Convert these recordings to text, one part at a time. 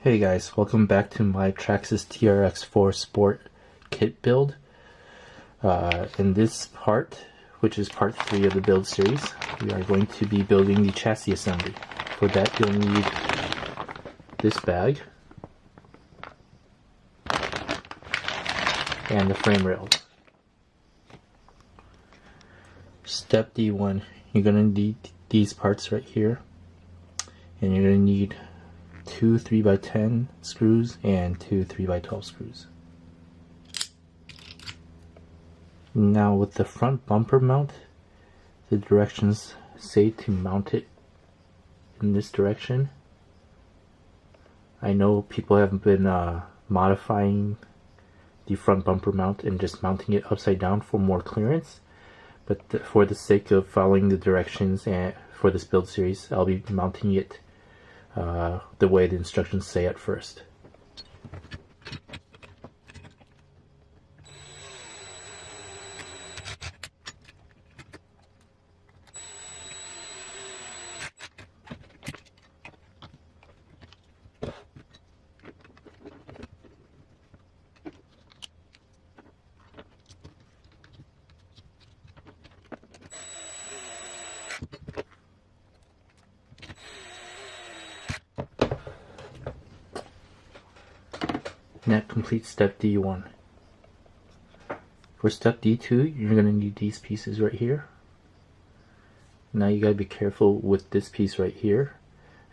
Hey guys, welcome back to my Traxxas TRX4 Sport Kit build. In this part, which is part 3 of the build series, we are going to be building the chassis assembly. For that you'll need this bag and the frame rails. Step D1, you're going to need these parts right here, and you're going to need 2 3x10 screws and 2 3x12 screws. Now with the front bumper mount, the directions say to mount it in this direction. I know people have been modifying the front bumper mount and just mounting it upside down for more clearance, but for the sake of following the directions and for this build series, I'll be mounting it the way the instructions say at first. And that completes step D1. For step D2, you're going to need these pieces right here. Now you gotta be careful with this piece right here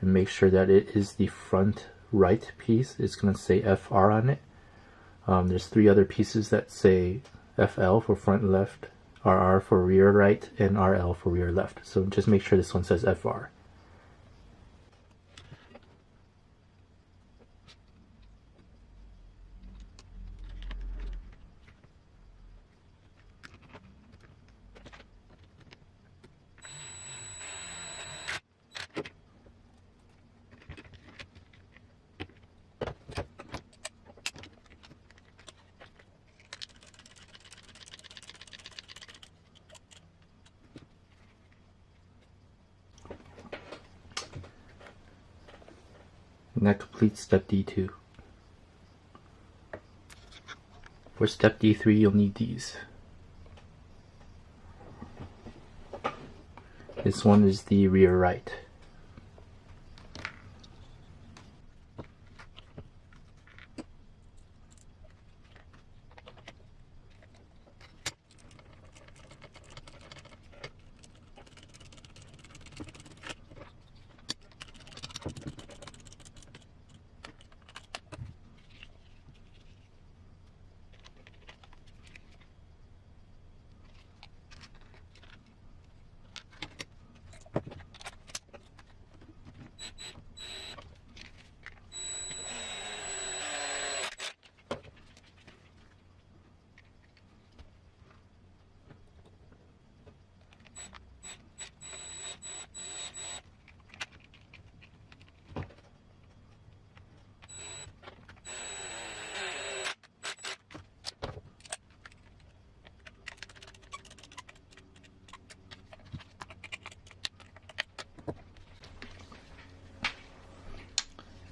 and make sure that it is the front right piece. It's going to say FR on it. There's 3 other pieces that say FL for front left, RR for rear right, and RL for rear left. So just make sure this one says FR. And that completes step D2. For step D3, you'll need these. This one is the rear right.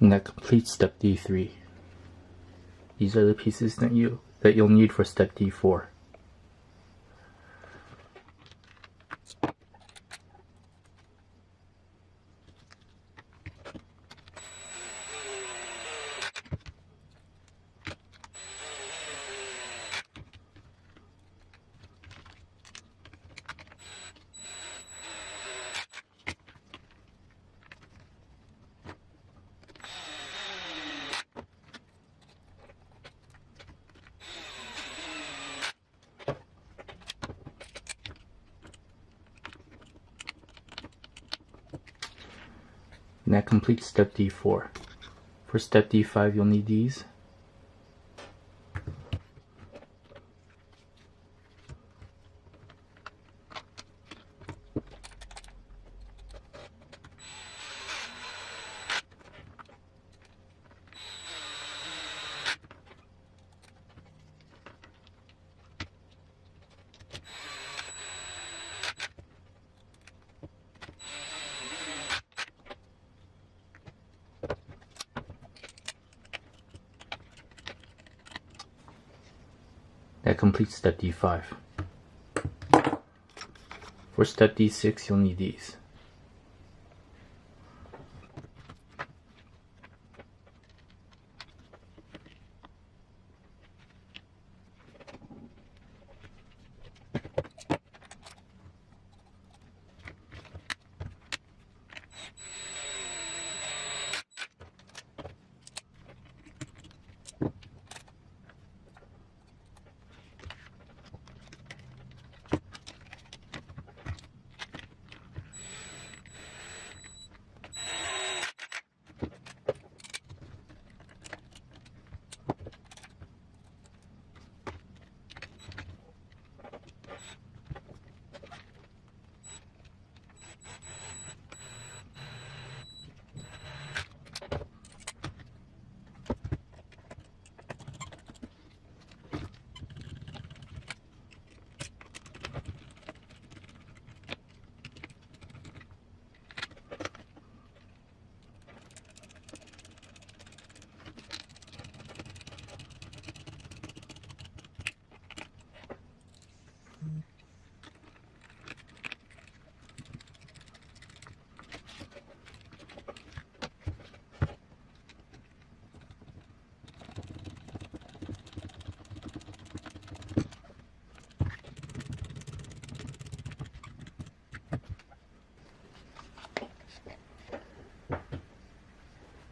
And that completes step D3. These are the pieces that you'll need for step D4. And that completes step D4. For step D5, you'll need these. completes step D5. For step D6, you'll need these.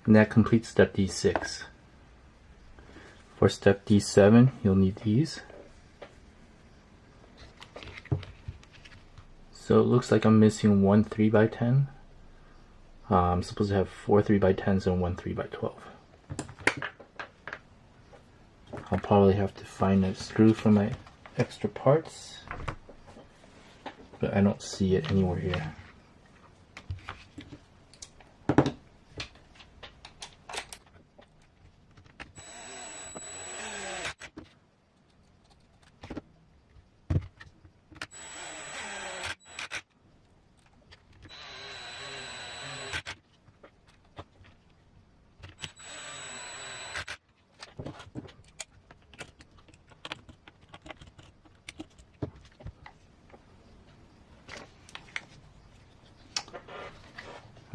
And that completes step D6. For step D7, you'll need these. So it looks like I'm missing one 3x10. I'm supposed to have 4 3x10s and one 3x12. I'll probably have to find a screw for my extra parts, but I don't see it anywhere here.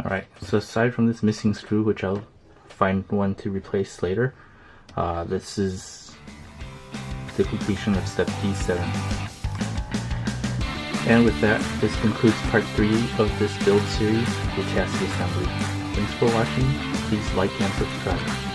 Alright, so aside from this missing screw, which I'll find one to replace later, this is the completion of step D7. And with that, this concludes part 3 of this build series, the chassis assembly. Thanks for watching, please like and subscribe.